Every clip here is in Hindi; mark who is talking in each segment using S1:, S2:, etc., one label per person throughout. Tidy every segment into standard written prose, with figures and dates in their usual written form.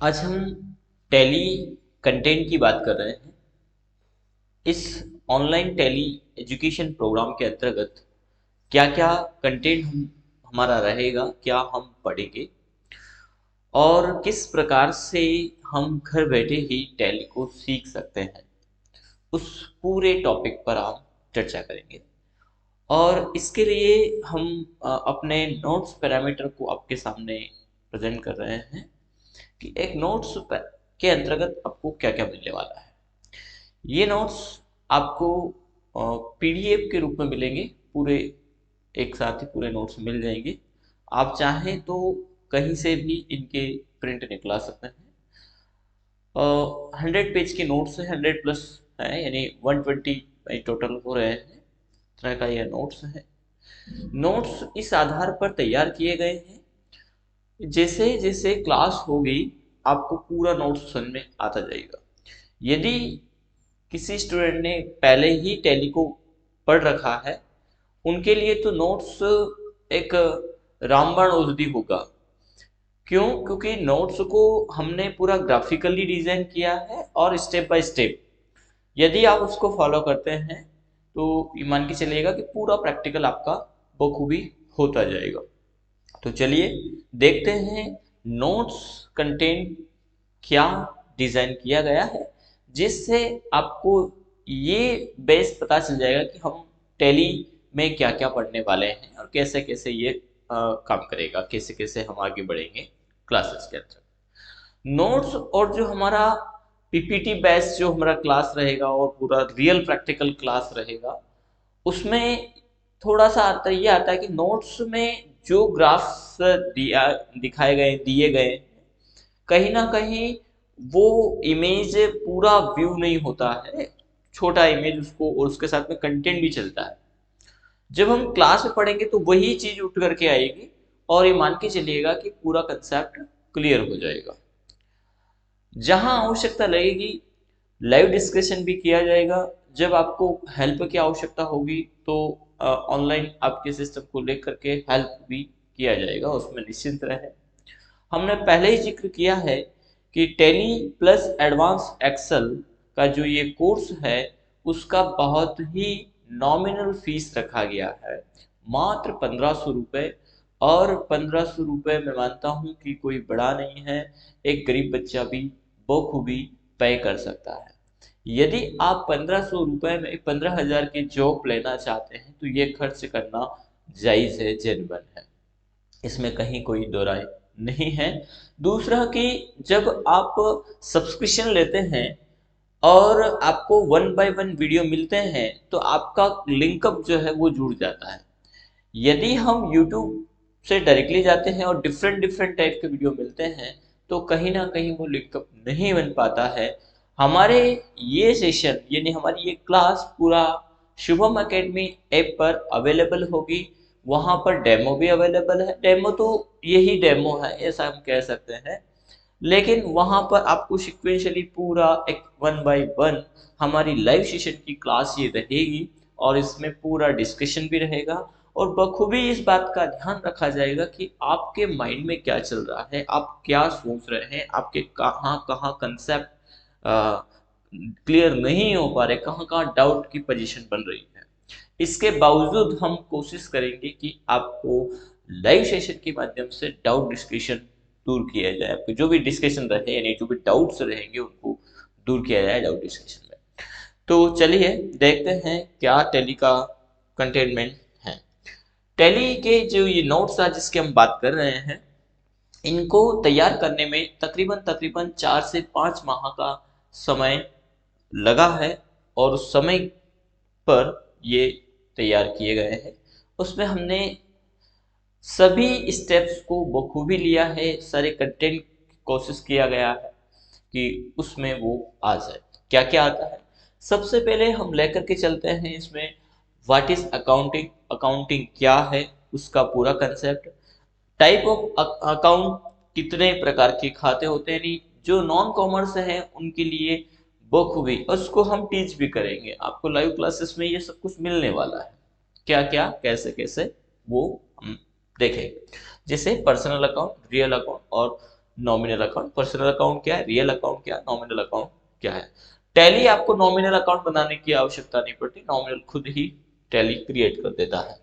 S1: आज हम टैली कंटेंट की बात कर रहे हैं। इस ऑनलाइन टैली एजुकेशन प्रोग्राम के अंतर्गत क्या क्या कंटेंट हमारा रहेगा, क्या हम पढ़ेंगे और किस प्रकार से हम घर बैठे ही टैली को सीख सकते हैं, उस पूरे टॉपिक पर हम चर्चा करेंगे। और इसके लिए हम अपने नोट्स पैरामीटर को आपके सामने प्रेजेंट कर रहे हैं कि एक नोट्स के अंतर्गत आपको क्या क्या मिलने वाला है। ये नोट्स आपको पीडीएफ के रूप में मिलेंगे। पूरे एक साथ ही पूरे नोट्स मिल जाएंगे। आप चाहें तो कहीं से भी इनके प्रिंट निकला सकते हैं। 100 पेज के नोट्स हैं, 100 प्लस है, यानी 120 टोटल हो रहे हैं। इस तरह का ये नोट्स है। नोट्स इस आधार पर तैयार किए गए हैं, जैसे जैसे क्लास होगी आपको पूरा नोट्स समझ में आता जाएगा। यदि किसी स्टूडेंट ने पहले ही टैली को पढ़ रखा है, उनके लिए तो नोट्स एक रामबाण औषधि होगा। क्यों? क्योंकि नोट्स को हमने पूरा ग्राफिकली डिजाइन किया है और स्टेप बाय स्टेप यदि आप उसको फॉलो करते हैं तो ये मान के चलिएगा कि पूरा प्रैक्टिकल आपका बखूबी होता जाएगा। तो चलिए देखते हैं नोट्स कंटेंट क्या डिजाइन किया गया है, जिससे आपको ये बेस पता चल जाएगा कि हम टैली में क्या क्या पढ़ने वाले हैं और कैसे कैसे ये काम करेगा, कैसे कैसे हम आगे बढ़ेंगे क्लासेस के अंदर। नोट्स और जो हमारा पीपीटी बेस जो हमारा क्लास रहेगा और पूरा रियल प्रैक्टिकल क्लास रहेगा, उसमें थोड़ा सा आता ये आता है कि नोट्स में जो ग्राफ्स दिया दिखाए गए दिए गए, कहीं ना कहीं वो इमेज पूरा व्यू नहीं होता है। छोटा इमेज उसको और उसके साथ में कंटेंट भी चलता है। जब हम क्लास में पढ़ेंगे तो वही चीज उठ करके आएगी और ये मान के चलिएगा कि पूरा कंसेप्ट क्लियर हो जाएगा। जहां आवश्यकता लगेगी लाइव डिस्कशन भी किया जाएगा। जब आपको हेल्प की आवश्यकता होगी तो ऑनलाइन आपके सिस्टम को लेकर के हेल्प भी किया जाएगा, उसमें निश्चिंत रहे। हमने पहले ही जिक्र किया है कि टैली प्लस एडवांस एक्सेल का जो ये कोर्स है, उसका बहुत ही नॉमिनल फीस रखा गया है, मात्र 1500 रुपये। और 1500 रुपये मैं मानता हूँ कि कोई बड़ा नहीं है, एक गरीब बच्चा भी बखूबी पे कर सकता है। यदि आप 1500 रुपये में 15,000 की जॉब लेना चाहते हैं तो ये खर्च करना जायज़ है, जेन्युइन है, इसमें कहीं कोई दो राय नहीं है। दूसरा कि जब आप सब्सक्रिप्शन लेते हैं और आपको 1 बाय 1 वीडियो मिलते हैं तो आपका लिंकअप जो है वो जुड़ जाता है। यदि हम यूट्यूब से डायरेक्टली जाते हैं और डिफरेंट डिफरेंट टाइप के वीडियो मिलते हैं तो कहीं ना कहीं वो लिंकअप नहीं बन पाता है। हमारे ये सेशन यानी हमारी ये क्लास पूरा शुभम एकेडमी ऐप पर अवेलेबल होगी। वहाँ पर डेमो भी अवेलेबल है। डेमो तो यही डेमो है, ऐसा हम कह सकते हैं। लेकिन वहाँ पर आपको सिक्वेंशली पूरा एक 1 बाय 1 हमारी लाइव सेशन की क्लास ये रहेगी और इसमें पूरा डिस्कशन भी रहेगा। और बखूबी इस बात का ध्यान रखा जाएगा कि आपके माइंड में क्या चल रहा है, आप क्या सोच रहे हैं, आपके कहाँ कहाँ कंसेप्ट क्लियर नहीं हो पा रहे, कहाँ कहाँ डाउट की पोजीशन बन रही है। इसके बावजूद हम कोशिश करेंगे कि आपको लाइव सेशन के माध्यम से डाउट डिस्कशन दूर किया जाए। आपके जो भी डिस्कशन रहे यानी जो भी डाउट्स रहेंगे उनको दूर किया जाए डाउट डिस्कशन में। तो चलिए देखते हैं क्या टैली का कंटेनमेंट है। टैली के जो ये नोट्स आज जिसके हम बात कर रहे हैं, इनको तैयार करने में तकरीबन तकरीबन 4 से 5 माह का समय लगा है और उस समय पर ये तैयार किए गए हैं। उसमें हमने सभी स्टेप्स को बखूबी लिया है, सारे कंटेंट कोशिश किया गया है कि उसमें वो आ जाए। क्या क्या आता है, सबसे पहले हम लेकर के चलते हैं इसमें व्हाट इज अकाउंटिंग, अकाउंटिंग क्या है, उसका पूरा कंसेप्ट। टाइप ऑफ अकाउंट, कितने प्रकार के खाते होते हैं, यानी जो नॉन कॉमर्स है उनके लिए बखूबी, और उसको हम टीच भी करेंगे। आपको लाइव क्लासेस में ये सब कुछ मिलने वाला है, क्या क्या कैसे कैसे वो हम देखेंगे। जैसे पर्सनल अकाउंट, रियल अकाउंट और नॉमिनल अकाउंट। पर्सनल अकाउंट क्या है, रियल अकाउंट क्या है, नॉमिनल अकाउंट क्या है। टैली आपको नॉमिनल अकाउंट बनाने की आवश्यकता नहीं पड़ती, नॉमिनल खुद ही टैली क्रिएट कर देता है।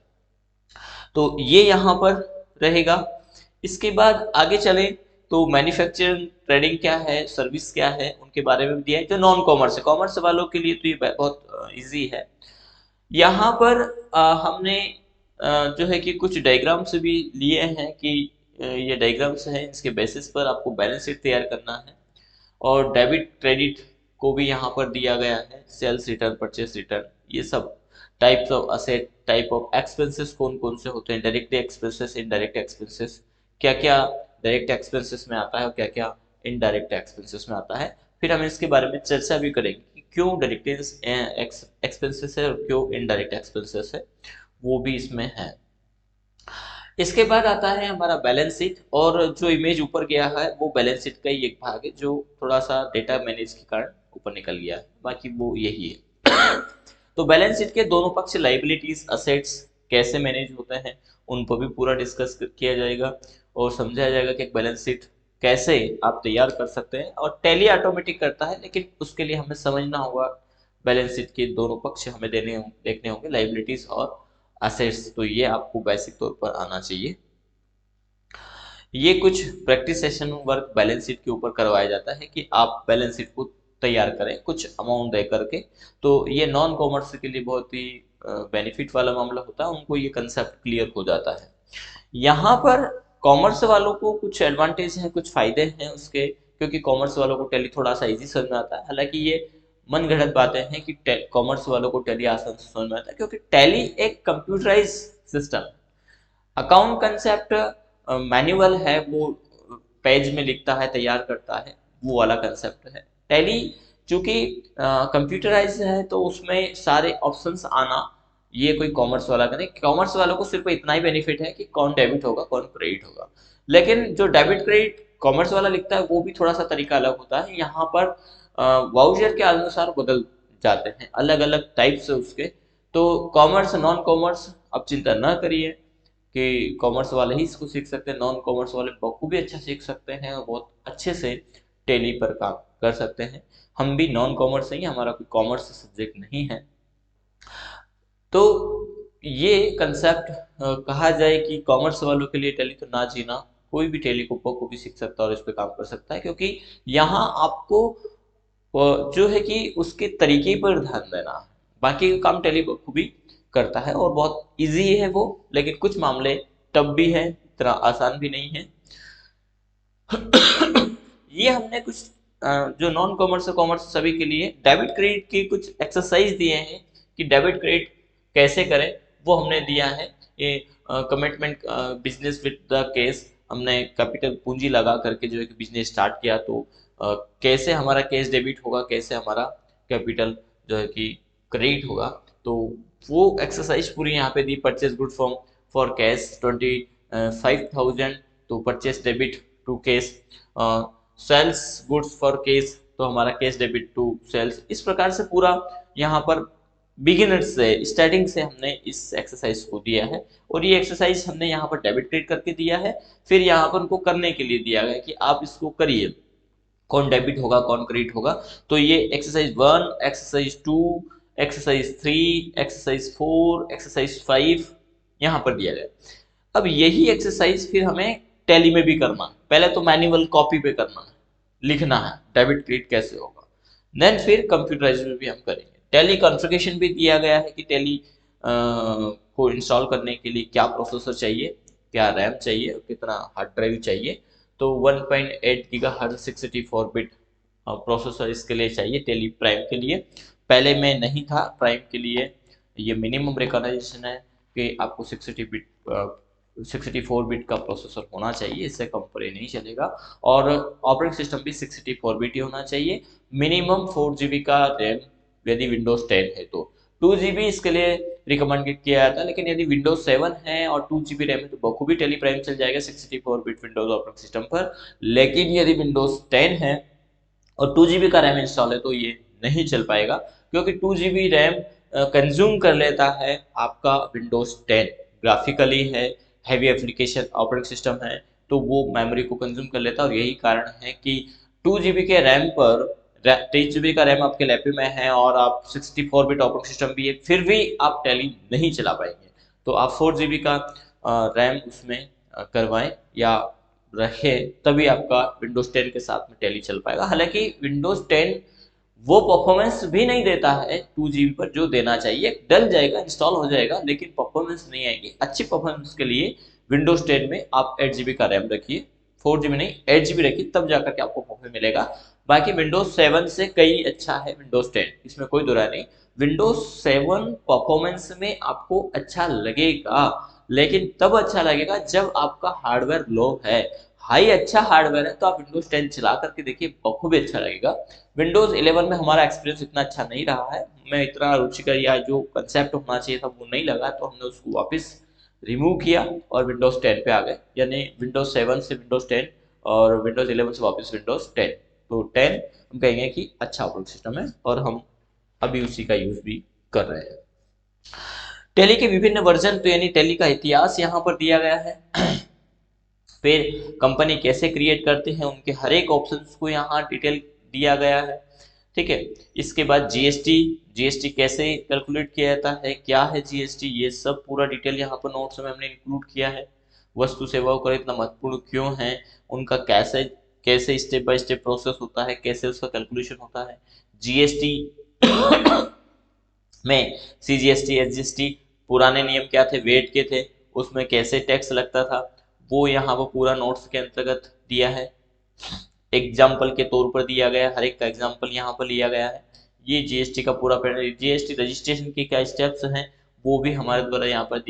S1: तो ये यहाँ पर रहेगा। इसके बाद आगे चले तो मैन्युफैक्चरिंग ट्रेडिंग क्या है, सर्विस क्या है, उनके बारे में भी दिया है। जो नॉन कॉमर्स है, कॉमर्स वालों के लिए तो ये बहुत इजी है। यहाँ पर हमने जो है कि कुछ डायग्राम्स भी लिए हैं कि ये डायग्राम्स हैं, इसके बेसिस पर आपको बैलेंस शीट तैयार करना है। और डेबिट क्रेडिट को भी यहाँ पर दिया गया है, सेल्स रिटर्न, परचेस रिटर्न, ये सब types of asset, type of expenses कौन कौन से होते हैं, डायरेक्ट एक्सपेंसेस, इनडायरेक्ट एक्सपेंसेस, क्या क्या डायरेक्ट एक्सपेंसेस में आता है और क्या क्या इनडायरेक्ट एक्सपेंसेस में आता है। फिर हम इसके बारे में चर्चा भी करेंगे कि क्यों डायरेक्ट एक्सपेंसेस है और क्यों इनडायरेक्ट एक्सपेंसेस है, वो भी इसमें है। इसके बाद आता है हमारा बैलेंस शीट, और जो इमेज ऊपर गया है वो बैलेंस शीट का ही एक भाग है, जो थोड़ा सा डेटा मैनेज के कारण ऊपर निकल गया है, बाकी वो यही है। तो बैलेंस शीट के दोनों पक्ष, लाइबिलिटीज, असेट्स कैसे मैनेज होते हैं, उन पर भी पूरा डिस्कस किया जाएगा और समझाया जाएगा कि एक बैलेंस शीट कैसे आप तैयार कर सकते हैं। और टैली ऑटोमेटिक करता है, लेकिन उसके लिए हमें समझना होगा बैलेंस शीट के दोनों पक्ष हमें देखने होंगे, लाइबिलिटीज और असेट्स। तो ये आपको बेसिक तौर पर आना चाहिए। ये कुछ practice session work balance sheet के ऊपर करवाया जाता है कि आप बैलेंस शीट को तैयार करें कुछ अमाउंट दे करके। तो ये नॉन कॉमर्स के लिए बहुत ही बेनिफिट वाला मामला होता है, उनको ये कंसेप्ट क्लियर हो जाता है। यहाँ पर कॉमर्स वालों को कुछ एडवांटेज हैं, कुछ फायदे हैं उसके, क्योंकि कॉमर्स वालों को टैली थोड़ा सा इजी समझ में आता है। हालांकि ये मन गढ़ंत बातें हैं कि कॉमर्स वालों को टैली आसान से समझ में आता है, क्योंकि टैली एक computerise system, account concept manual है, वो पेज में लिखता है, तैयार करता है, वो वाला कंसेप्ट है। टैली चूंकि कंप्यूटराइज है तो उसमें सारे ऑप्शंस आना, ये कोई कॉमर्स वाला का नहीं। कॉमर्स वालों को सिर्फ इतना ही बेनिफिट है कि कौन डेबिट होगा कौन क्रेडिट होगा, लेकिन जो डेबिट क्रेडिट कॉमर्स वाला लिखता है वो भी थोड़ा सा तरीका अलग होता है। यहाँ पर वाउचर के अनुसार बदल जाते हैं, अलग अलग टाइप से उसके। तो कॉमर्स, नॉन कॉमर्स आप चिंता ना करिए कि कॉमर्स वाले ही इसको सीख सकते हैं, नॉन कॉमर्स वाले बखूबी अच्छा सीख सकते हैं और बहुत अच्छे से टेली पर काम कर सकते हैं। हम भी नॉन कॉमर्स ही, हमारा कोई कॉमर्स सब्जेक्ट नहीं है। तो ये कंसेप्ट कहा जाए कि कॉमर्स वालों के लिए टेली तो ना जीना, कोई भी टेली को भी सीख सकता है और इस पे काम कर सकता है, क्योंकि यहाँ आपको जो है कि उसके तरीके पर ध्यान देना है। बाकी का काम टेली बखूबी करता है और बहुत इजी है वो, लेकिन कुछ मामले टफ भी है, इतना आसान भी नहीं है। ये हमने कुछ जो नॉन कॉमर्स कॉमर्स सभी के लिए डेबिट क्रेडिट की कुछ एक्सरसाइज दिए हैं कि डेबिट क्रेडिट कैसे करें, वो हमने दिया है। ये commitment business with the case, हमने कैपिटल पूंजी लगा करके जो है कि बिजनेस स्टार्ट किया, तो कैसे हमारा कैश डेबिट होगा, कैसे हमारा कैपिटल जो है कि क्रेडिट होगा। तो वो एक्सरसाइज पूरी यहाँ पे दी। Purchase good form for cash 25,000, तो purchase debit to cash, sales goods for cash, तो हमारा कैश डेबिट टू सेल्स। इस प्रकार से पूरा यहाँ पर बिगिनर्स से, स्टार्टिंग से हमने इस एक्सरसाइज को दिया है, और ये एक्सरसाइज हमने यहाँ पर डेबिट क्रेडिट करके दिया है। फिर यहाँ पर उनको करने के लिए दिया गया कि आप इसको करिए, कौन डेबिट होगा कौन क्रेडिट होगा। तो ये exercise 1, exercise 2, exercise 3, exercise 4, exercise 5 यहाँ पर दिया गया। अब यही एक्सरसाइज फिर हमें टैली में भी करना है। पहले तो मैनुअल कॉपी पे करना है, लिखना है डेबिट क्रेडिट कैसे होगा, देन फिर कंप्यूटराइज में भी हम करेंगे। टैली कॉन्फ़िगरेशन भी दिया गया है कि टैली को इंस्टॉल करने के लिए क्या प्रोसेसर चाहिए, क्या रैम चाहिए, कितना हार्ड ड्राइव चाहिए। तो 1.8 गीगाहर्ट्ज़ 64 बिट प्रोसेसर इसके लिए चाहिए टैली प्राइम के लिए। पहले में नहीं था प्राइम के लिए, ये मिनिमम रिकॉग्नाइजेशन है कि आपको 64 बिट का प्रोसेसर होना चाहिए, इससे कम पर नहीं चलेगा। और ऑपरेटिंग सिस्टम भी 64 बिट ही होना चाहिए। मिनिमम 4 GB का रैम यदि विंडोज 10 है तो। 2 GB इसके लिए रिकमेंड किया जाता है, लेकिन यदि विंडोज 7 है और 2 GB रैम है तो बखूबी टैली प्राइम चल जाएगा 64 बिट विंडोज ऑपरेटिंग सिस्टम पर। लेकिन यदि विंडोज 10 है और 2 GB का रैम इंस्टॉल है तो ये नहीं चल पाएगा, क्योंकि 2 GB रैम कंज्यूम कर लेता है आपका विंडोज 10। ग्राफिकली है, हैवी एप्लीकेशन ऑपरेटिंग सिस्टम है, तो वो मेमोरी को कंज्यूम कर लेता है। और यही कारण है कि 2 GB के रैम पर 23 GB का रैम आपके लैपटॉप में है और आप 64 बिट ऑपरेटिंग सिस्टम भी है, फिर भी आप टैली नहीं चला पाएंगे। तो आप 4 GB का रैम उसमें करवाएं या रखे, तभी आपका विंडोज 10 के साथ में टैली चल पाएगा। हालांकि विंडोज 10 वो परफॉर्मेंस भी नहीं देता है 2 GB पर जो देना चाहिए। डल जाएगा, इंस्टॉल हो जाएगा, लेकिन परफॉर्मेंस नहीं आएगी। अच्छी परफॉर्मेंस के लिए विंडोज 10 में आप 8 GB का रैम रखिए, 4 GB नहीं 8 GB रखिए, तब जाकर के आपको परफॉर्मेंस मिलेगा। बाकी विंडोज 7 से कई अच्छा है विंडोज 10, इसमें कोई दुरा नहीं। विंडोज 7 परफॉर्मेंस में आपको अच्छा लगेगा, लेकिन तब अच्छा लगेगा जब आपका हार्डवेयर लो है। हाई अच्छा हार्डवेयर है तो आप विंडोज 10 चला करके देखिए, बखूबी अच्छा लगेगा। विंडोज 11 में हमारा एक्सपीरियंस इतना अच्छा नहीं रहा है, मैं इतना रुचिकर या जो कंसेप्ट होना चाहिए था वो नहीं लगा, तो हमने उसको वापस रिमूव किया और विंडोज 10 पे आ गए। यानी विंडोज 7 से विंडोज 10 और विंडोज 11 से वापस विंडोज 10। तो 10 हम कहेंगे कि अच्छा ऑपरेटिंग सिस्टम है और हम अभी उसी का यूज भी कर रहे हैं। टेली के विभिन्न वर्जन, तो यानी टेली का इतिहास यहाँ पर दिया गया है। फिर कंपनी कैसे क्रिएट करते हैं उनके हर एक ऑप्शंस को यहाँ डिटेल दिया गया है। ठीक है, इसके बाद जीएसटी, जीएसटी कैसे कैलकुलेट किया जाता है, क्या है जीएसटी, ये सब पूरा डिटेल यहाँ पर नोट्स में हमने इंक्लूड किया है। वस्तु सेवाओं कर इतना महत्वपूर्ण क्यों है, उनका कैसे कैसे स्टेप बाय स्टेप प्रोसेस होता है, कैसे उसका कैलकुलेशन होता है। जीएसटी में सीजीएसटी एसजीएसटी पुराने नियम क्या थे, वेट के थे, उसमें कैसे टैक्स लगता था, वो यहाँ पर पूरा नोट्स के अंतर्गत दिया है। एग्जाम्पल के तौर पर दिया गया, हर एक का एग्जाम्पल यहाँ पर लिया गया है। ये जीएसटी का पूरा जीएसटी रजिस्ट्रेशन के क्या स्टेप्स हैं वो भी हमारे द्वारा यहाँ पर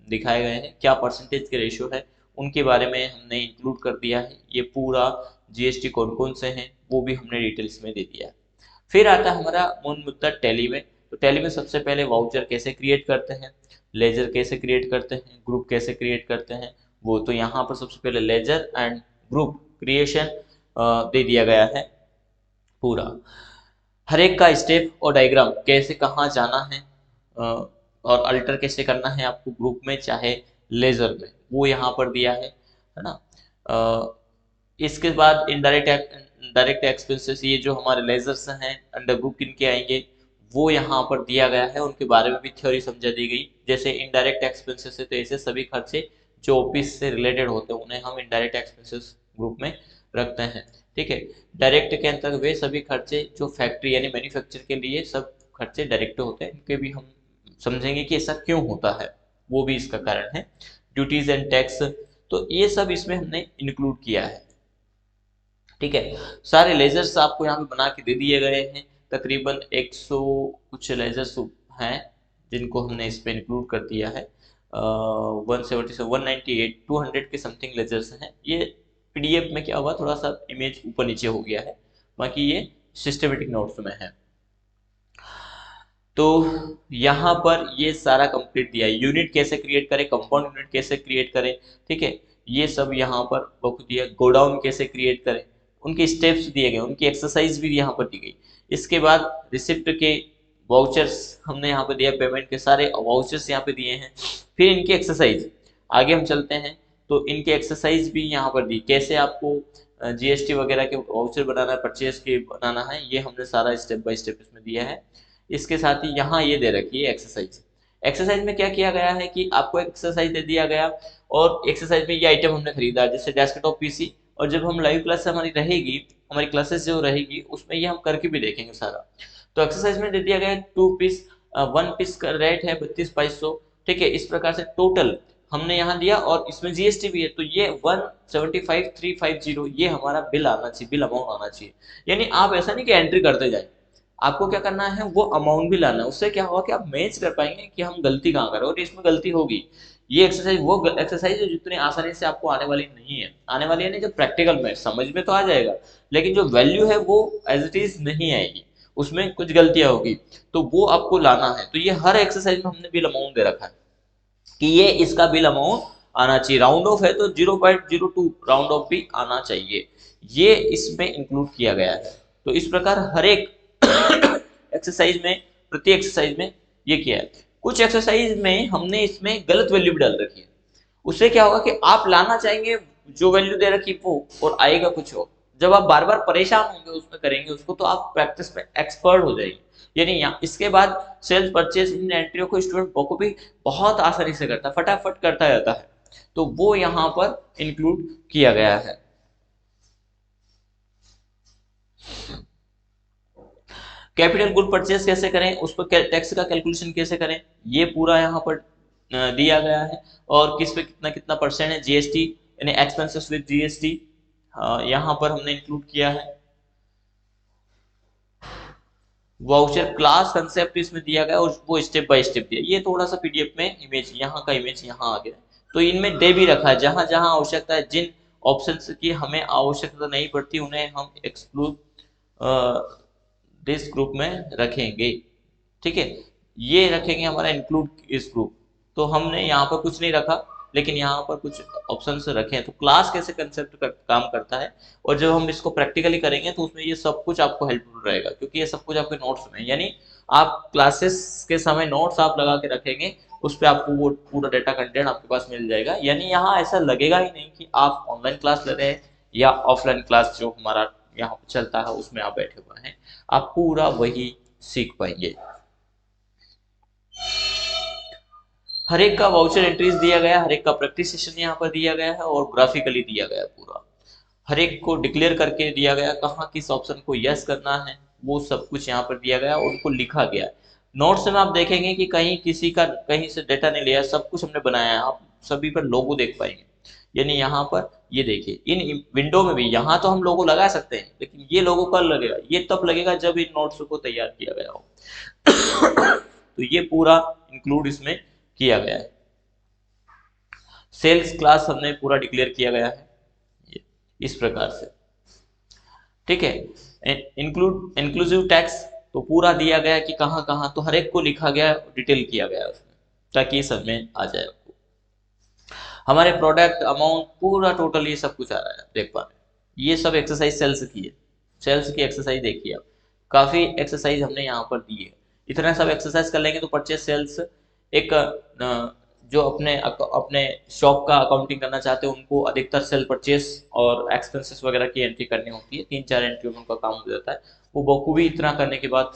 S1: दिखाए गए हैं। क्या परसेंटेज के रेशियो है उनके बारे में हमने इंक्लूड कर दिया है। ये पूरा जीएसटी कौन कौन से हैं वो भी हमने डिटेल्स में दे दिया है। फिर आता है हमारा मूल मुद्दा टैली में। तो टैली में सबसे पहले वाउचर कैसे क्रिएट करते हैं, लेजर कैसे क्रिएट करते हैं, ग्रुप कैसे क्रिएट करते हैं, वो तो यहाँ पर सबसे पहले लेजर एंड ग्रुप क्रिएशन दे दिया गया है पूरा। हर एक का स्टेप और डायग्राम कैसे कहाँ जाना है और अल्टर कैसे करना है आपको ग्रुप में चाहे लेजर में, वो यहाँ पर दिया है ना। इसके बाद इनडायरेक्ट डायरेक्ट एक्सपेंसेस, ये जो हमारे लेजर्स हैं अंडर ग्रुप किनके आएंगे वो यहाँ पर दिया गया है, उनके बारे में भी थ्योरी समझा दी गई। जैसे इनडायरेक्ट एक्सपेंसेस है तो ऐसे सभी खर्चे जो ऑफिस से रिलेटेड होते हैं उन्हें हम इनडायरेक्ट एक्सपेंसेस ग्रुप में रखते हैं। ठीक है, डायरेक्ट के अंतर्गत वे सभी खर्चे जो फैक्ट्री यानी मैन्युफैक्चर के लिए सब खर्चे डायरेक्ट होते हैं, इनके भी हम समझेंगे कि ऐसा क्यों होता है, वो भी इसका कारण है। ड्यूटीज एंड टैक्स, तो ये सब इसमें हमने इंक्लूड किया है। ठीक है, सारे लेजर्स आपको यहाँ पे बना के दे दिए गए हैं, तकरीबन 100 कुछ लेजर्स हैं जिनको हमने इस पे इंक्लूड कर दिया है। 170 198 200 के समथिंग लेजर्स हैं। ये पीडीएफ में क्या हुआ, थोड़ा सा इमेज ऊपर नीचे हो गया है, बाकी ये सिस्टमेटिक नोट्स में है। तो यहाँ पर ये सारा कंप्लीट दिया है। यूनिट कैसे क्रिएट करें, कंपाउंड यूनिट कैसे क्रिएट करें, ठीक है, ये सब यहाँ पर बहुत दिया। गोडाउन कैसे क्रिएट करें, उनके स्टेप्स दिए गए, उनकी एक्सरसाइज भी यहाँ पर दी गई। इसके बाद रिसिप्ट के वाउचर्स हमने यहाँ पर दिया, पेमेंट के सारे वाउचर्स यहाँ पे दिए हैं। फिर इनकी एक्सरसाइज आगे हम चलते हैं, तो इनके एक्सरसाइज भी यहाँ पर दी, कैसे आपको जीएसटी वगैरह के वाउचर बनाना है, परचेज के बनाना है, ये हमने सारा स्टेप बाय स्टेप इसमें दिया है। इसके साथ ही यहाँ ये दे रखी है एक्सरसाइज। एक्सरसाइज में क्या किया गया है कि आपको एक्सरसाइज दे दिया गया और एक्सरसाइज में ये आइटम हमने खरीदा, जैसे डेस्कटॉप पीसी, और जब हम लाइव क्लास हमारी रहेगी, हमारी क्लासेस जो रहेगी उसमें ये हम करके भी देखेंगे सारा। तो एक्सरसाइज में दे दिया गया है 2 पीस, 1 पीस का रेट है 32,500। ठीक है, इस प्रकार से टोटल हमने यहाँ दिया और इसमें जीएसटी भी है, तो ये 175,350 ये हमारा बिल आना चाहिए, बिल अमाउंट आना चाहिए। यानी आप ऐसा नहीं कि एंट्री करते जाए, आपको क्या करना है वो अमाउंट भी लाना है। उससे क्या होगा कि आप मैच कर पाएंगे कि हम गलती कहाँ कर रहे हैं और इसमें गलती होगी। ये एक्सरसाइज वो एक्सरसाइज है जितनी आसानी से आपको आने वाली नहीं है, आने वाली है नहीं, जब प्रैक्टिकल में समझ में तो आ जाएगा, लेकिन जो वैल्यू है वो एज इट इज नहीं आएगी, उसमें कुछ गलतियां होगी, तो वो आपको लाना है। तो ये हर एक्सरसाइज में हमने बिल अमाउंट दे रखा है कि ये इसका बिल अमाउंट आना चाहिए। राउंड ऑफ है तो 0.02 राउंड ऑफ भी आना चाहिए, ये इसमें इंक्लूड किया गया है। तो इस प्रकार हर एक एक्सरसाइज में, प्रति एक्सरसाइज में ये किया है। कुछ एक्सरसाइज में हमने इसमें गलत वैल्यू भी डाल रखी है, उससे क्या होगा कि आप लाना चाहेंगे जो वैल्यू दे रखी वो और आएगा कुछ और। जब आप बार बार परेशान होंगे उसमें करेंगे उसको, तो आप प्रैक्टिस में एक्सपर्ट हो जाएंगे। यानी यहाँ इसके बाद सेल्स परचेज इन एंट्रियों को स्टूडेंट भी बहुत आसानी से करता है, फटाफट करता रहता है, तो वो यहाँ पर इंक्लूड किया गया है। कैपिटल गुड परचेज कैसे करें, उस पर टैक्स का कैलकुलेशन कैसे करें, ये पूरा यहाँ पर दिया गया है। और किस पे कितना कितना परसेंट है जीएसटी, यानी एक्सपेंसेस विद जीएसटी, यहाँ पर हमने इंक्लूड किया है। वाउचर क्लास कंसेप्ट इसमें दिया गया और वो स्टेप बाय स्टेप दिया। ये थोड़ा सा पीडीएफ में इमेज, यहाँ का इमेज यहाँ आ गया, तो इनमें दे भी रखा है जहां जहां आवश्यकता है, जिन ऑप्शंस की हमें आवश्यकता नहीं पड़ती उन्हें हम एक्सक्लूड दिस ग्रुप में रखेंगे। ठीक है, ये रखेंगे हमारा इंक्लूड इस ग्रुप। तो हमने यहाँ पर कुछ नहीं रखा, लेकिन यहाँ पर कुछ ऑप्शंस रखे हैं। तो क्लास कैसे कंसेप्ट काम करता है, और जब हम इसको प्रैक्टिकली करेंगे तो उसमें ये सब कुछ आपको हेल्पफुल रहेगा, क्योंकि ये सब कुछ आपके नोट्स में है। यानी आप क्लासेस के समय नोट्स आप लगा के रखेंगे, उस पर आपको वो पूरा डेटा कंटेंट आपके पास मिल जाएगा। यानी यहाँ ऐसा लगेगा ही नहीं कि आप ऑनलाइन क्लास ले रहे हैं या ऑफलाइन क्लास जो हमारा यहाँ पे चलता है उसमें आप बैठे हुए हैं, आप पूरा वही सीख पाएंगे। हर एक का वाउचर एंट्रीज दिया गया, हर एक का प्रैक्टिस सेशन यहाँ पर दिया गया है और ग्राफिकली दिया गया है पूरा। हर एक को डिक्लेयर करके दिया गया, कहाँ किस ऑप्शन को यस करना है वो सब कुछ यहाँ पर दिया गया और उनको लिखा गया। नोट्स में आप देखेंगे कि कहीं किसी का कहीं से डेटा नहीं लिया, सब कुछ हमने बनाया है। आप सभी पर लोगो देख पाएंगे। यानी यहाँ पर ये देखिए, इन विंडो में भी यहाँ तो हम लोगो लगा सकते हैं, लेकिन ये लोगो कब लगेगा, ये तब लगेगा जब इन नोट्स को तैयार किया गया हो। तो ये पूरा इंक्लूड इसमें किया गया है। सेल्स क्लास हमने पूरा डिक्लेयर किया गया है इस प्रकार से। ठीक है, इंक्लूसिव टैक्स तो पूरा दिया गया कि कहाँ कहाँ, तो हर एक को लिखा गया, डिटेल किया गया उसमें, ताकि सब में आ जाए आपको। हमारे प्रोडक्ट अमाउंट पूरा टोटल ये सब कुछ आ रहा है, देख पा रहे हैं। ये सब एक्सरसाइज सेल्स की है, सेल्स की एक्सरसाइज देखिए आप, काफी एक्सरसाइज हमने यहाँ पर दी है। इतना सब एक्सरसाइज कर लेंगे तो परचेज सेल्स एक जो अपने अपने शॉप का अकाउंटिंग करना चाहते हैं उनको अधिकतर सेल परचेस और एक्सपेंसेस वगैरह की एंट्री करनी होती है, 3-4 एंट्री में उनका काम हो जाता है। वो बखूबी इतना करने के बाद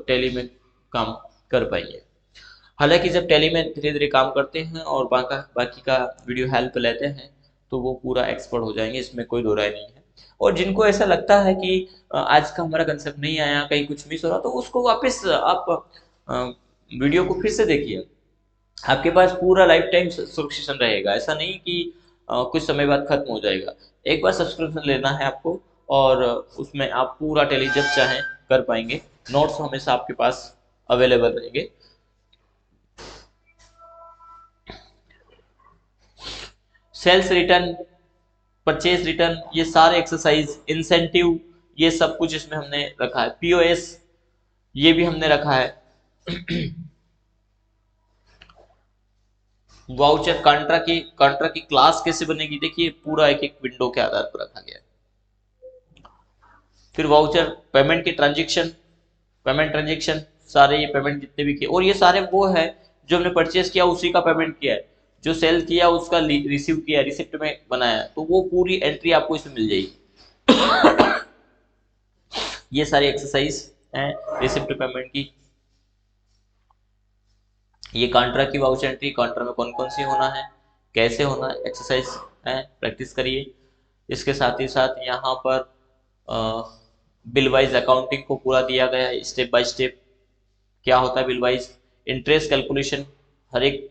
S1: टैली में काम कर पाएंगे। हालांकि जब टैली में धीरे धीरे काम करते हैं और बाकी का वीडियो हेल्प लेते हैं तो वो पूरा एक्सपर्ट हो जाएंगे, इसमें कोई दो राय नहीं है। और जिनको ऐसा लगता है कि आज का हमारा कंसेप्ट नहीं आया, कहीं कुछ मिस हो रहा, तो उसको वापस आप वीडियो को फिर से देखिए, आपके पास पूरा लाइफ टाइम सब्सक्रिप्शन रहेगा। ऐसा नहीं कि कुछ समय बाद खत्म हो जाएगा। एक बार सब्सक्रिप्शन लेना है आपको और उसमें आप पूरा टैली जब चाहें कर पाएंगे। नोट्स हमेशा आपके पास अवेलेबल रहेंगे। सेल्स रिटर्न, परचेज रिटर्न, ये सारे एक्सरसाइज, इंसेंटिव, ये सब कुछ इसमें हमने रखा है। पीओएस ये भी हमने रखा है। वाउचर कॉन्ट्रा की क्लास कैसे बनेगी, देखिए पूरा एक एक विंडो के आधार पर रखा गया है। फिर वाउचर पेमेंट के ट्रांजेक्शन सारे, ये पेमेंट जितने भी किए, और ये सारे वो है जो हमने परचेज किया उसी का पेमेंट किया है, जो सेल किया उसका रिसीव किया, रिसिप्ट में बनाया, तो वो पूरी एंट्री आपको इसमें मिल जाएगी। ये सारी एक्सरसाइज है रिसिप्ट पेमेंट की। ये कॉन्ट्रा की वाउचर एंट्री, कॉन्ट्रा में कौन कौन सी होना है, कैसे होना है, एक्सरसाइज है, प्रैक्टिस करिए। इसके साथ ही साथ यहाँ पर बिल वाइज अकाउंटिंग को पूरा दिया गया है, स्टेप बाय स्टेप क्या होता है बिल वाइज। इंटरेस्ट कैलकुलेशन, हर एक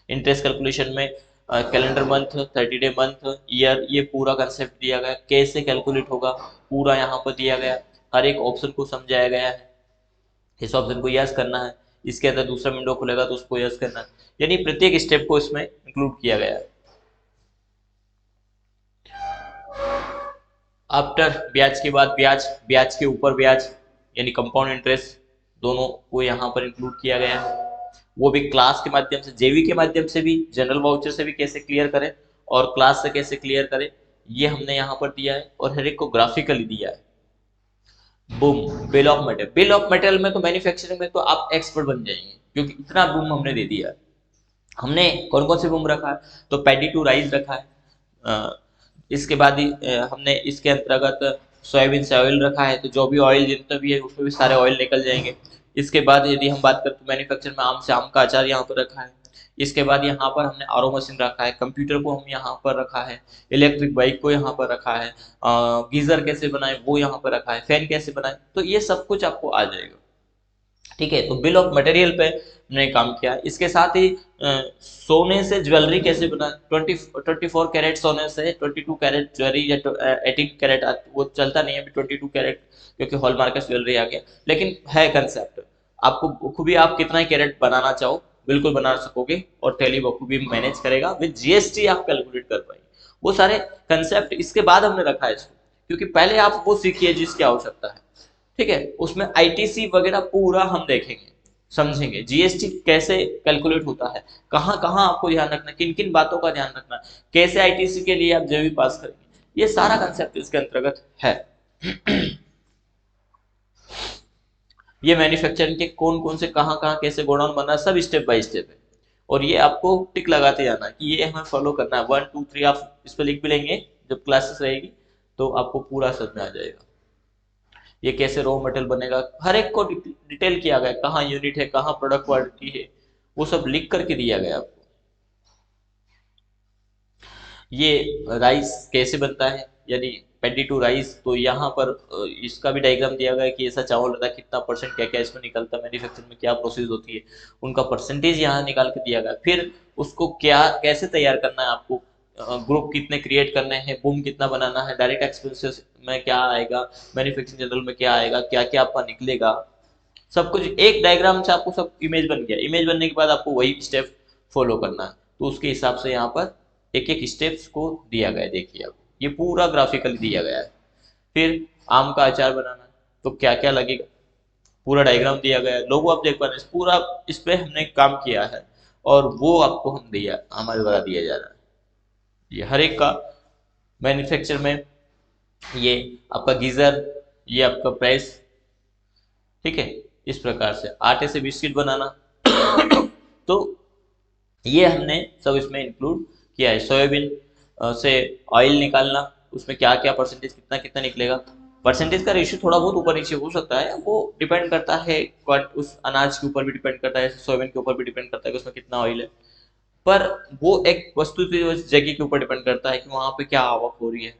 S1: इंटरेस्ट कैलकुलेशन में calendar month, 30 day month, year, ये पूरा कंसेप्ट दिया गया, कैसे कैलकुलेट होगा पूरा यहाँ पर दिया गया। हर एक ऑप्शन को समझाया गया है, इस ऑप्शन को यस करना है, इसके अंदर दूसरा विंडो खुलेगा तो उसको यस करना है। यानी प्रत्येक स्टेप को इसमें इंक्लूड किया गया है। आफ्टर ब्याज के बाद ब्याज, ब्याज के ऊपर ब्याज, यानी कंपाउंड इंटरेस्ट, दोनों को यहाँ पर इंक्लूड किया गया है। वो भी क्लास के माध्यम से, जेवी के माध्यम से भी, जनरल वाउचर से भी कैसे क्लियर करें और क्लास से कैसे क्लियर करें, ये हमने यहाँ पर दिया है और हर एक को ग्राफिकली दिया है। Boom, bill of material, bill of material में तो मैन्युफैक्चरिंग में तो आप एक्सपर्ट बन जाएंगे, क्योंकि इतना बूम हमने दे दिया है। हमने कौन कौन से बूम रखा है, तो पैडी टू राइस रखा है, इसके बाद ही हमने इसके अंतर्गत सोयाबीन से ऑयल रखा है, तो जो भी ऑयल जितना भी है उसमें भी सारे ऑयल निकल जाएंगे। इसके बाद यदि हम बात करें तो मैन्युफैक्चर में आम से आम का अचार यहाँ पर रखा है। इसके बाद यहाँ पर हमने आरओ मशीन रखा है, कंप्यूटर को हम यहाँ पर रखा है, इलेक्ट्रिक बाइक को यहाँ पर रखा है, गीजर कैसे बनाए वो यहाँ पर रखा है, फैन कैसे बनाए, तो ये सब कुछ आपको आ जाएगा। ठीक है, तो बिल ऑफ मटेरियल पे हमने काम किया। इसके साथ ही सोने से ज्वेलरी कैसे बना, 24 कैरेट सोने से 22 कैरेट ज्वेलरी या 18 कैरेट, वो चलता नहीं है अभी 22 कैरेट, क्योंकि हॉलमार्क का ज्वेलरी आ गया, लेकिन है कंसेप्ट। आपको खूबी आप कितना ही कैरेट बनाना चाहो बिल्कुल बना सकोगे, और टैली बखूबी मैनेज करेगा, विद जीएसटी आप कैलकुलेट कर पाएंगे। वो सारे कंसेप्ट इसके बाद हमने रखा है इसको, क्योंकि पहले आप वो सीखिए जिसकी आवश्यकता है। ठीक है, उसमें आईटीसी वगैरह पूरा हम देखेंगे, समझेंगे जीएसटी कैसे कैलकुलेट होता है, कहाँ कहाँ आपको ध्यान रखना, किन किन बातों का ध्यान रखना, कैसे आईटीसी के लिए आप जेवी पास करेंगे, ये सारा कंसेप्ट इसके अंतर्गत है। ये मैन्युफैक्चरिंग के कौन कौन से कहाँ कहाँ कैसे गोडाउन बनना है, सब स्टेप बाय स्टेप है, और ये आपको टिक लगाते जाना कि ये हमें फॉलो करना है, 1 2 3 आप इस पर लिख भी लेंगे जब क्लासेस रहेगी, तो आपको पूरा समझ में आ जाएगा। ये कैसे रॉ मटेरियल बनेगा, हर एक को डिटेल किया गया, कहाँ यूनिट है, कहाँ प्रोडक्ट क्वालिटी है, वो सब लिख करके दिया गया आपको। ये राइस कैसे बनता है, यानी पेडी टू राइस, तो यहाँ पर इसका भी डायग्राम दिया गया है कि ऐसा चावल होता है, कितना परसेंट क्या क्या इसमें निकलता है, मैन्युफैक्चरिंग में क्या प्रोसेस होती है, उनका परसेंटेज यहाँ निकाल के दिया गया। फिर उसको क्या कैसे तैयार करना है आपको, ग्रुप कितने क्रिएट करने हैं, बूम कितना बनाना है, डायरेक्ट एक्सपेंसेस में क्या आएगा, मैन्युफैक्चरिंग जनरल में क्या आएगा, क्या क्या आपका निकलेगा, सब कुछ एक डायग्राम से आपको सब इमेज बन गया। इमेज बनने के बाद आपको वही स्टेप फॉलो करना है, तो उसके हिसाब से यहाँ पर एक एक स्टेप्स को दिया गया है। देखिए अब ये पूरा ग्राफिकली दिया गया है। फिर आम का अचार बनाना है, तो क्या क्या लगेगा, पूरा डायग्राम दिया गया है, लोगो आप देख पा रहे हैं, पूरा इस पे हमने काम किया है, और वो आपको हम दिया हमारे द्वारा दिया जा रहा है। ये हर एक का मैन्युफैक्चर में, ये आपका गीजर, ये आपका प्रेस, ठीक है, इस प्रकार से आटे से बिस्किट बनाना, तो ये हमने सब इसमें इंक्लूड किया है। सोयाबीन से ऑयल निकालना, उसमें क्या क्या परसेंटेज कितना कितना निकलेगा, परसेंटेज का रेशियो थोड़ा बहुत ऊपर नीचे हो सकता है, वो डिपेंड करता है उस अनाज के ऊपर भी डिपेंड करता है, सोयाबीन के ऊपर भी डिपेंड करता है कि उसमें कितना ऑयल है, पर वो एक वस्तु की जगह के ऊपर डिपेंड करता है कि वहां पे क्या आवक हो रही है,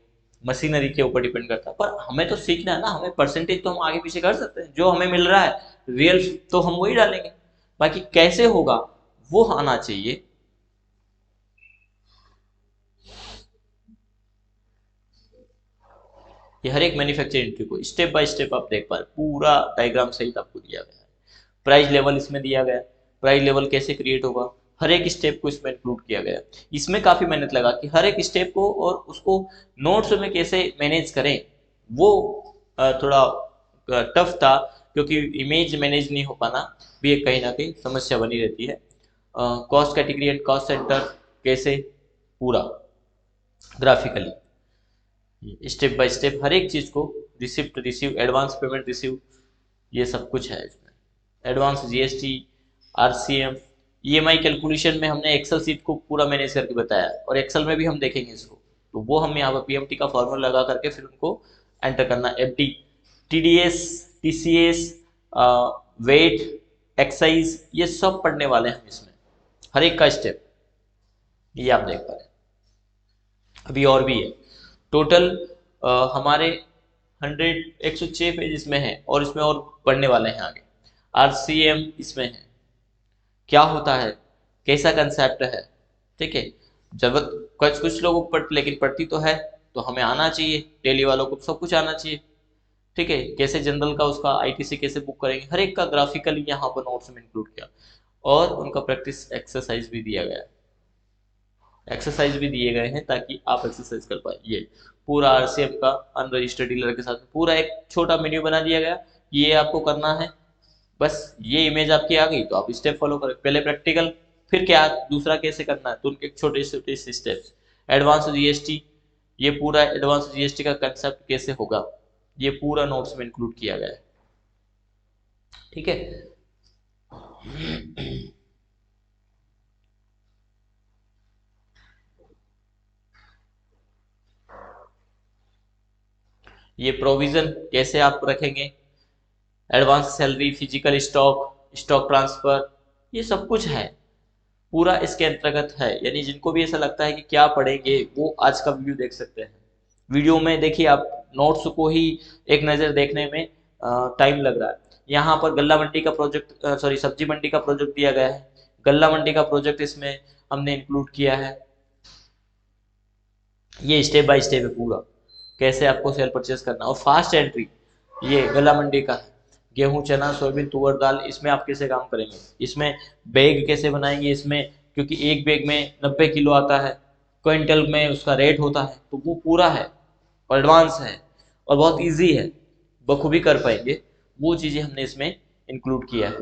S1: मशीनरी के ऊपर डिपेंड करता है। पर हमें तो सीखना है ना, हमें परसेंटेज तो हम आगे पीछे कर सकते हैं, जो हमें मिल रहा है रियल तो हम वही डालेंगे, बाकी कैसे होगा वो आना चाहिए। ये हर एक मैन्युफैक्चरिंग एंट्री को स्टेप बाय स्टेप आप देख पा रहे, पूरा डायग्राम सहित आपको दिया गया है। प्राइस लेवल इसमें दिया गया है, प्राइस लेवल कैसे क्रिएट होगा, हर एक स्टेप को इसमें इंक्लूड किया गया। इसमें काफी मेहनत लगा कि हर एक स्टेप को और उसको नोट्स में कैसे मैनेज करें, वो थोड़ा टफ था, क्योंकि इमेज मैनेज नहीं हो पाना भी एक कहीं ना कहीं समस्या बनी रहती है। Cost category and cost centre कैसे, पूरा ग्राफिकली स्टेप बाय स्टेप हर एक चीज को, receipt receive, advance payment receive, ये सब कुछ है इसमें। Advance GST, RCM, EMI calculation में हमने एक्सेल सीट को पूरा मैनेज करके बताया, और एक्सेल में भी हम देखेंगे इसको, तो वो हम यहाँ पर पीएमटी का फॉर्मूला लगा करके फिर उनको एंटर करना, FD, TDS, TCS, VAT, excise, ये सब पढ़ने वाले हैं हम इसमें, हर एक का स्टेप, ये आप देख पा रहे हैं। अभी और भी है, टोटल हमारे 106 पेज इसमें है, और इसमें और पढ़ने वाले हैं आगे। आरसीएम इसमें है, क्या होता है, कैसा कंसेप्ट है, ठीक है। जरूरत कुछ लोगों को लेकिन पढ़ती तो है, तो हमें आना चाहिए, डेली वालों को सब कुछ आना चाहिए, ठीक है। कैसे जनरल का उसका आईटीसी कैसे बुक करेंगे, हर एक का ग्राफिकली यहाँ पर नोट्स में इंक्लूड किया, और उनका प्रैक्टिस एक्सरसाइज भी दिया गया है, एक्सरसाइज भी दिए गए हैं ताकि आप एक्सरसाइज कर पाए। ये पूरा आरसीएम का अनरजिस्टर्ड डीलर के साथ पूरा एक छोटा मेन्यू बना दिया गया, ये आपको करना है, बस ये इमेज आपकी आ गई तो आप स्टेप फॉलो करें, पहले प्रैक्टिकल, फिर क्या दूसरा कैसे करना है, तो उनके छोटे छोटे स्टेप्स। एडवांस जीएसटी, ये पूरा एडवांस जीएसटी का कंसेप्ट कैसे होगा, ये पूरा नोट्स में इंक्लूड किया गया है, ठीक है। ये प्रोविज़न कैसे आप रखेंगे, advance salary, physical stock, stock transfer, ये सब कुछ है, पूरा इसके अंतर्गत है। यानी जिनको भी ऐसा लगता है कि क्या पढ़ेंगे वो आज का वीडियो देख सकते हैं। वीडियो में देखिए आप नोट्स को ही एक नज़र देखने में टाइम लग रहा है। यहाँ पर गल्ला मंडी का प्रोजेक्ट, सॉरी सब्जी मंडी का प्रोजेक्ट दिया गया है, गल्ला मंडी का प्रोजेक्ट इसमें हमने इंक्लूड किया है। ये स्टेप बाय स्टेप है पूरा, कैसे आपको सेल परचेज करना। और फास्ट एंट्री ये गला मंडी का है, गेहूं, चना, सोयाबीन, तुअर दाल, इसमें आप कैसे काम करेंगे, इसमें बैग कैसे बनाएंगे, इसमें क्योंकि एक बैग में 90 किलो आता है, क्विंटल में उसका रेट होता है, तो वो पूरा है, एडवांस है और बहुत इजी है, बखूबी कर पाएंगे, वो चीज़ें हमने इसमें इंक्लूड किया है।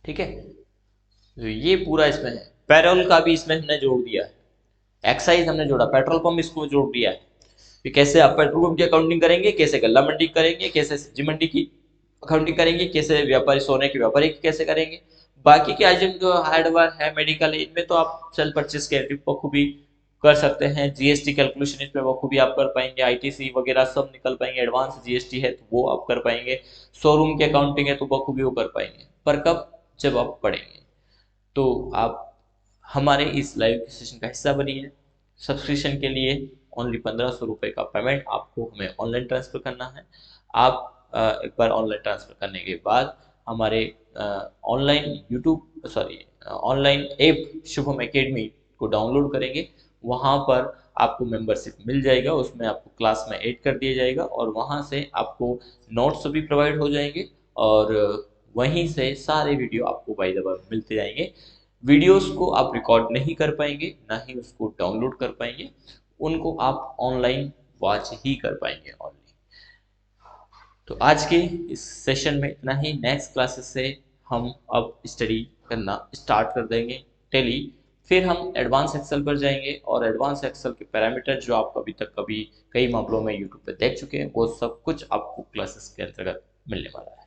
S1: ठीक है, तो ये पूरा इसमें है। पेरोल का भी इसमें हमने जोड़ दिया है, एक्साइज हमने जोड़ा, पेट्रोल पंप इसको जोड़ दिया है कि कैसे आप पेट्रोल पंप की अकाउंटिंग करेंगे, कैसे गल्ला मंडी करेंगे, कैसे सब्जी मंडी की अकाउंटिंग करेंगे, कैसे व्यापारी सोने के व्यापारी की कैसे करेंगे। बाकी के आइटम जो हार्डवेयर है, मेडिकल है, इनमें तो आप सेल परचेज के बखूबी कर सकते हैं। जीएसटी कैलकुलेशन इसमें बखूबी आप कर पाएंगे, आईटीसी वगैरह सब निकल पाएंगे, एडवांस जीएसटी है तो वो आप कर पाएंगे, शोरूम की अकाउंटिंग है तो बखूबी वो कर पाएंगे। पर कब, जब आप पढ़ेंगे। तो आप हमारे इस लाइव सेशन का हिस्सा बनिए। सब्सक्रिप्शन के लिए ओनली 1500 रुपये का पेमेंट आपको हमें ऑनलाइन ट्रांसफ़र करना है। आप एक बार ऑनलाइन ट्रांसफ़र करने के बाद हमारे online YouTube, sorry online app Shubham academy को डाउनलोड करेंगे। वहाँ पर आपको मेंबरशिप मिल जाएगा, उसमें आपको क्लास में ऐड कर दिया जाएगा और वहाँ से आपको नोट्स भी प्रोवाइड हो जाएंगे और वहीं से सारे वीडियो आपको बाय द वे मिलते जाएंगे। वीडियोस को आप रिकॉर्ड नहीं कर पाएंगे, ना ही उसको डाउनलोड कर पाएंगे, उनको आप ऑनलाइन वॉच ही कर पाएंगे ऑनलाइन। तो आज के इस सेशन में इतना ही। नेक्स्ट क्लासेस से हम अब स्टडी करना स्टार्ट कर देंगे टेली, फिर हम एडवांस एक्सेल पर जाएंगे और एडवांस एक्सेल के पैरामीटर जो आप अभी तक कभी कई मामलों में यूट्यूब पे देख चुके हैं, वो सब कुछ आपको क्लासेस के अंतर्गत मिलने वाला है।